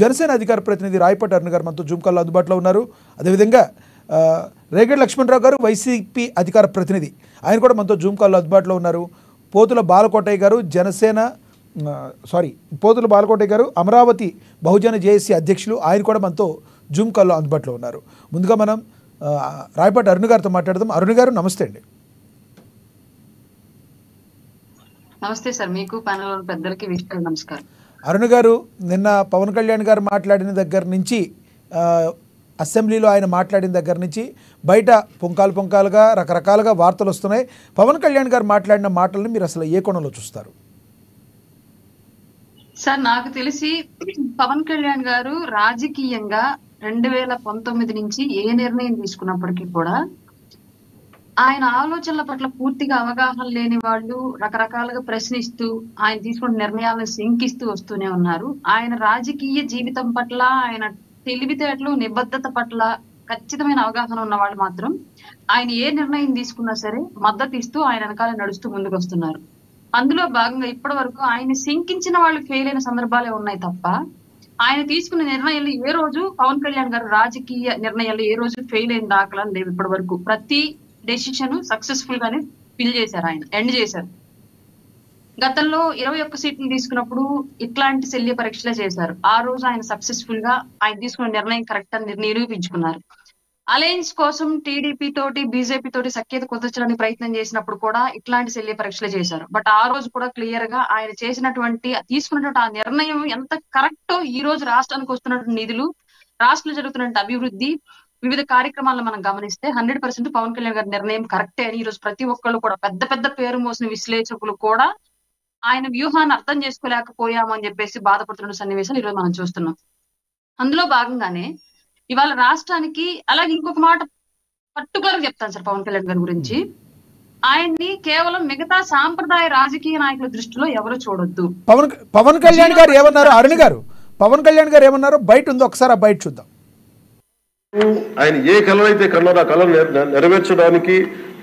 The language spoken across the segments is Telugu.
జనసేన అధికార ప్రతినిధి రాయపాటి అరుణ్ గారు మనతో జూమ్ కాల్లో అందుబాటులో ఉన్నారు. అదేవిధంగా రేగడి లక్ష్మణరావు గారు వైసీపీ అధికార ప్రతినిధి, ఆయన కూడా మనతో జూమ్ కాల్లో అందుబాటులో ఉన్నారు. పోతుల బాలకోటయ్య గారు పోతుల బాలకోటయ్య గారు అమరావతి బహుజన జేఏసీ అధ్యక్షులు, ఆయన కూడా మనతో జూమ్ కాల్లో అందుబాటులో ఉన్నారు. ముందుగా మనం రాయపాటి అరుణ్ గారితో మాట్లాడదాం. అరుణ్ గారు నమస్తే అండి. నమస్తే సార్, మీకు ప్యానెల్ పెద్దలకి నమస్కారం. అరుణ్ గారు, నిన్న పవన్ కళ్యాణ్ గారు మాట్లాడిన దగ్గర నుంచి, అసెంబ్లీలో ఆయన మాట్లాడిన దగ్గర నుంచి బయట పుంకాలుగా రకరకాలుగా వార్తలు వస్తున్నాయి. పవన్ కళ్యాణ్ గారు మాట్లాడిన మాటలను మీరు అసలు ఏ కోణంలో చూస్తారు? సార్, నాకు తెలిసి పవన్ కళ్యాణ్ గారు రాజకీయంగా 2019 నుంచి ఏ నిర్ణయం తీసుకున్నప్పటికీ కూడా ఆయన ఆలోచనల పట్ల పూర్తిగా అవగాహన లేని వాళ్ళు రకరకాలుగా ప్రశ్నిస్తూ ఆయన తీసుకున్న నిర్ణయాలను శంకిస్తూ వస్తూనే ఉన్నారు. ఆయన రాజకీయ జీవితం పట్ల, ఆయన తెలివితేటలు, నిబద్ధత పట్ల ఖచ్చితమైన అవగాహన ఉన్న వాళ్ళు మాత్రం ఆయన ఏ నిర్ణయం తీసుకున్నా సరే మద్దతు ఇస్తూ ఆయన వెనకాల నడుస్తూ ముందుకు వస్తున్నారు. అందులో భాగంగా ఇప్పటి వరకు ఆయన శంకించిన వాళ్ళు ఫెయిల్ అయిన సందర్భాలే ఉన్నాయి తప్ప, ఆయన తీసుకున్న నిర్ణయాలు ఏ రోజు పవన్ కళ్యాణ్ గారు రాజకీయ నిర్ణయాలు ఏ రోజు ఫెయిల్ అయిన దాఖలా లేవు. ఇప్పటి వరకు ప్రతి డెసిషన్ సక్సెస్ఫుల్ గానే ఫిల్ చేశారు, ఆయన ఎండ్ చేశారు. గతంలో 21 సీట్లు తీసుకున్నప్పుడు ఇట్లాంటి శల్య పరీక్షలే చేశారు. ఆ రోజు ఆయన సక్సెస్ఫుల్ గా ఆయన తీసుకున్న నిర్ణయం కరెక్ట్ అని నిరూపించుకున్నారు. అలయన్స్ కోసం టీడీపీ తోటి, బీజేపీ తోటి సఖ్యత కుదర్చడానికి ప్రయత్నం చేసినప్పుడు కూడా ఇట్లాంటి శల్య పరీక్షలే చేశారు. బట్ ఆ రోజు కూడా క్లియర్ గా ఆయన చేసినటువంటి, తీసుకున్నటువంటి ఆ నిర్ణయం ఎంత కరెక్టో ఈ రోజు రాష్ట్రానికి వస్తున్నటువంటి నిధులు, రాష్ట్రంలో జరుగుతున్న అభివృద్ధి, వివిధ కార్యక్రమాలను మనం గమనిస్తే 100% పవన్ కళ్యాణ్ గారి నిర్ణయం కరెక్టే అని ఈ రోజు ప్రతి ఒక్కళ్ళు కూడా, పెద్ద పెద్ద పేరు మోసిన విశ్లేషకులు కూడా ఆయన వ్యూహాన్ని అర్థం చేసుకోలేకపోయాము అని చెప్పేసి బాధపడుతున్న సన్నివేశాలు ఈరోజు మనం చూస్తున్నాం. అందులో భాగంగానే ఇవాళ రాష్ట్రానికి, అలాగే ఇంకొక మాట పర్టికులర్ గా చెప్తాను సార్ పవన్ కళ్యాణ్ గారి గురించి, ఆయన్ని కేవలం మిగతా సాంప్రదాయ రాజకీయ నాయకుల దృష్టిలో ఎవరు చూడొద్దు. పవన్ కళ్యాణ్ గారు ఏమన్నారు? అరుణ్ గారు, పవన్ కళ్యాణ్ గారు ఏమన్నారు? బయట ఉందో ఒకసారి ఆ బయట చూద్దాం. ఆయన ఏ కళ అయితే కన్నారో ఆ కళను నెరవేర్చడానికి,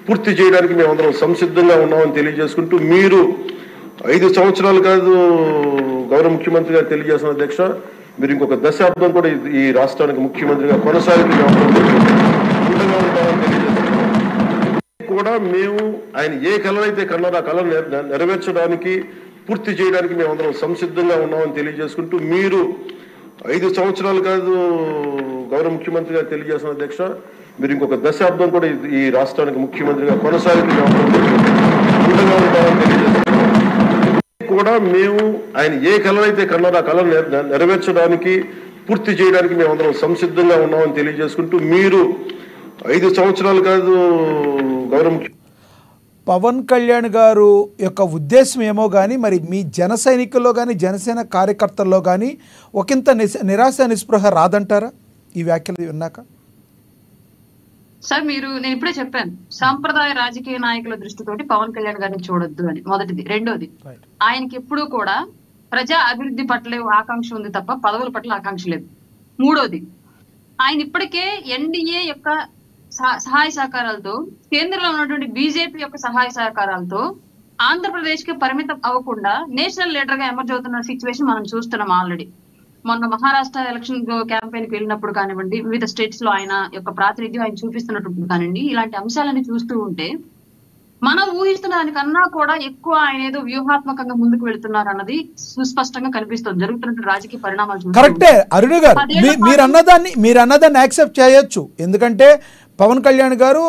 పూర్తి చేయడానికి మేమందరం సంసిద్ధంగా ఉన్నామని తెలియజేసుకుంటూ, మీరు 5 సంవత్సరాలు కాదు గౌరవ ముఖ్యమంత్రి గారు తెలియజేసిన అధ్యక్ష, మీరు ఇంకొక దశాబ్దం కూడా ఈ రాష్ట్రానికి ముఖ్యమంత్రిగా కొనసాగుతూ కూడా మేము ఆయన ఏ కళ అయితే కన్నారో ఆ కళను నెరవేర్చడానికి, పూర్తి చేయడానికి మేమందరం సంసిద్ధంగా ఉన్నామని తెలియజేసుకుంటూ, మీరు 5 సంవత్సరాలు కాదు గౌరవ ముఖ్యమంత్రి గారు తెలియజేసిన అధ్యక్ష, మీరు ఇంకొక దశాబ్దం కూడా ఈ రాష్ట్రానికి ముఖ్యమంత్రిగా కొనసాగుతూ కూడా మేము ఆయన ఏ కళ అయితే కన్నారో ఆ కళను నెరవేర్చడానికి, పూర్తి చేయడానికి మేమందరం సంసిద్ధంగా ఉన్నామని తెలియజేసుకుంటూ, మీరు 5 సంవత్సరాలు కాదు గౌరవ పవన్ కళ్యాణ్ గారు యొక్క ఉద్దేశం ఏమో కానీ, మరి మీ జన సైనికుల్లో కానీ, జనసేన కార్యకర్తల్లో కానీ ఒకంత నిరాశ నిస్పృహ రాదంటారా ఈ వ్యాఖ్యలు విన్నాక? సార్, నేను ఇప్పుడే చెప్పాను, సాంప్రదాయ రాజకీయ నాయకుల దృష్టితోటి పవన్ కళ్యాణ్ గారిని చూడొద్దు అని. మొదటిది. రెండోది, ఆయనకి ఎప్పుడూ కూడా ప్రజా అభివృద్ధి పట్ల ఆకాంక్ష ఉంది తప్ప పదవుల పట్ల ఆకాంక్ష లేదు. మూడోది, ఆయన ఇప్పటికే ఎన్డీఏ యొక్క సహాయ సహకారాలతో, కేంద్రంలో ఉన్నటువంటి బీజేపీ యొక్క సహాయ సహకారాలతో ఆంధ్రప్రదేశ్ కి పరిమితం అవ్వకుండా నేషనల్ లీడర్ గా ఎమర్జ్ అవుతున్న సిచ్యువేషన్ మనం చూస్తున్నాం ఆల్రెడీ. మొన్న మహారాష్ట్ర ఎలక్షన్ క్యాంపెయిన్ కి వెళ్ళినప్పుడు కానివ్వండి, వివిధ స్టేట్స్ లో ఆయన యొక్క ప్రాతినిధ్యం ఆయన చూపిస్తున్నప్పుడు కానివ్వండి, ఇలాంటి అంశాలని చూస్తూ ఉంటే మనం ఊహిస్తున్న దానికన్నా కూడా ఎక్కువ ఆయన ఏదో వ్యూహాత్మకంగా ముందుకు వెళ్తున్నారు అన్నది సుస్పష్టంగా కనిపిస్తుంది జరుగుతున్న రాజకీయ పరిణామాలు. కరెక్టే అరుణ్ గారు, మీరు అన్నదాన్ని యాక్సెప్ట్ చేయొచ్చు. ఎందుకంటే పవన్ కళ్యాణ్ గారు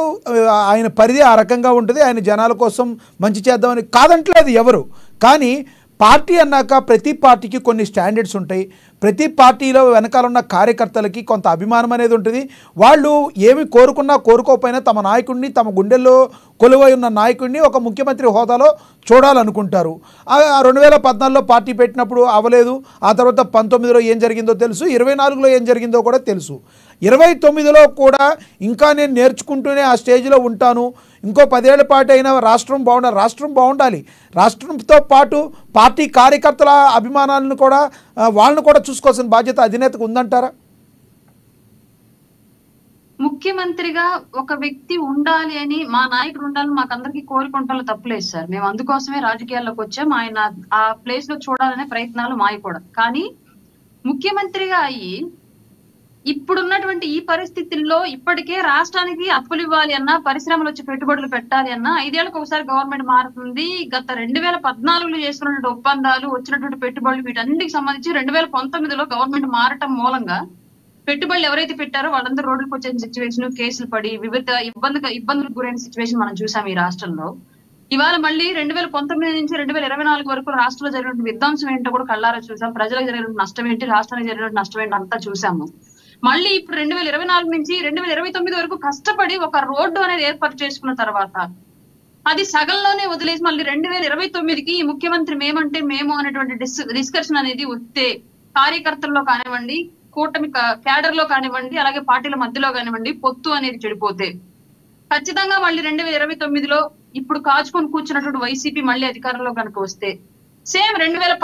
ఆయన పరిధి ఆ రకంగా ఉంటుంది, ఆయన జనాల కోసం మంచి చేద్దామని కాదంటలేదు ఎవరు. కానీ పార్టీ అన్నాక ప్రతి పార్టీకి కొన్ని స్టాండర్డ్స్ ఉంటాయి. ప్రతి పార్టీలో వెనకాల ఉన్న కార్యకర్తలకి కొంత అభిమానం అనేది ఉంటుంది. వాళ్ళు ఏమి కోరుకున్నా కోరుకోకపోయినా తమ నాయకుడిని, తమ గుండెల్లో కొలువై ఉన్న నాయకుడిని ఒక ముఖ్యమంత్రి హోదాలో చూడాలనుకుంటారు. 2014లో పార్టీ పెట్టినప్పుడు అవ్వలేదు. ఆ తర్వాత 19లో ఏం జరిగిందో తెలుసు, 24లో ఏం జరిగిందో కూడా తెలుసు. 29లో కూడా ఇంకా నేను నేర్చుకుంటూనే ఆ స్టేజ్లో ఉంటాను, ఇంకో 10 ఏళ్ల పాటు అయినా రాష్ట్రం బాగుండాలి. రాష్ట్రంతో పాటు పార్టీ కార్యకర్తల అభిమానాలను కూడా, వాళ్ళను కూడా చూసుకోవాల్సిన బాధ్యత అధినేతకు ఉందంటారా? ముఖ్యమంత్రిగా ఒక వ్యక్తి ఉండాలి అని, మా నాయకుడు ఉండాలని మాకందరికీ కోరుకుంటాలో తప్పులేదు సార్. మేము అందుకోసమే రాజకీయాల్లోకి వచ్చాం. ఆయన ఆ ప్లేస్ లో చూడాలనే ప్రయత్నాలు మావి కూడా. కానీ ముఖ్యమంత్రిగా అయ్యి ఇప్పుడున్నటువంటి ఈ పరిస్థితుల్లో ఇప్పటికే రాష్ట్రానికి అప్పులు ఇవ్వాలి అన్నా, పరిశ్రమలు వచ్చి పెట్టుబడులు పెట్టాలి అన్నా 5 ఏళ్లకు ఒకసారి గవర్నమెంట్ మారుతుంది. గత 2014లో చేసుకున్నటువంటి ఒప్పందాలు, వచ్చినటువంటి పెట్టుబడులు వీటన్నిటికి సంబంధించి 2019లో గవర్నమెంట్ మారటం మూలంగా పెట్టుబడులు ఎవరైతే పెట్టారో వాళ్ళందరూ రోడ్లకు వచ్చిన సిచ్యువేషన్, కేసులు పడి వివిధ ఇబ్బందులకు గురైన సిచ్యువేషన్ మనం చూసాం ఈ రాష్ట్రంలో. ఇవాళ మళ్ళీ 2019 నుంచి 2024 వరకు రాష్ట్రంలో జరిగిన విధ్వంసం ఏంటో కూడా కళ్ళారా చూసాం. ప్రజలకు జరిగిన నష్టం ఏంటి, రాష్ట్రానికి జరిగిన నష్టం ఏంటి అంతా చూసాము. మళ్ళీ ఇప్పుడు 2024 నుంచి 2029 వరకు కష్టపడి ఒక రోడ్డు అనేది ఏర్పాటు చేసుకున్న తర్వాత అది సగంలోనే వదిలేసి మళ్ళీ 2029కి ఈ ముఖ్యమంత్రి మేమంటే మేము అనేటువంటి డిస్కషన్ అనేది వస్తే కార్యకర్తల్లో కానివ్వండి, కూటమి క్యాడర్ లో కానివ్వండి, అలాగే పార్టీల మధ్యలో కానివ్వండి పొత్తు అనేది చెడిపోతే ఖచ్చితంగా మళ్ళీ 2029లో ఇప్పుడు కాచుకొని కూర్చున్నటువంటి వైసీపీ మళ్ళీ అధికారంలో కనుక వస్తే సేమ్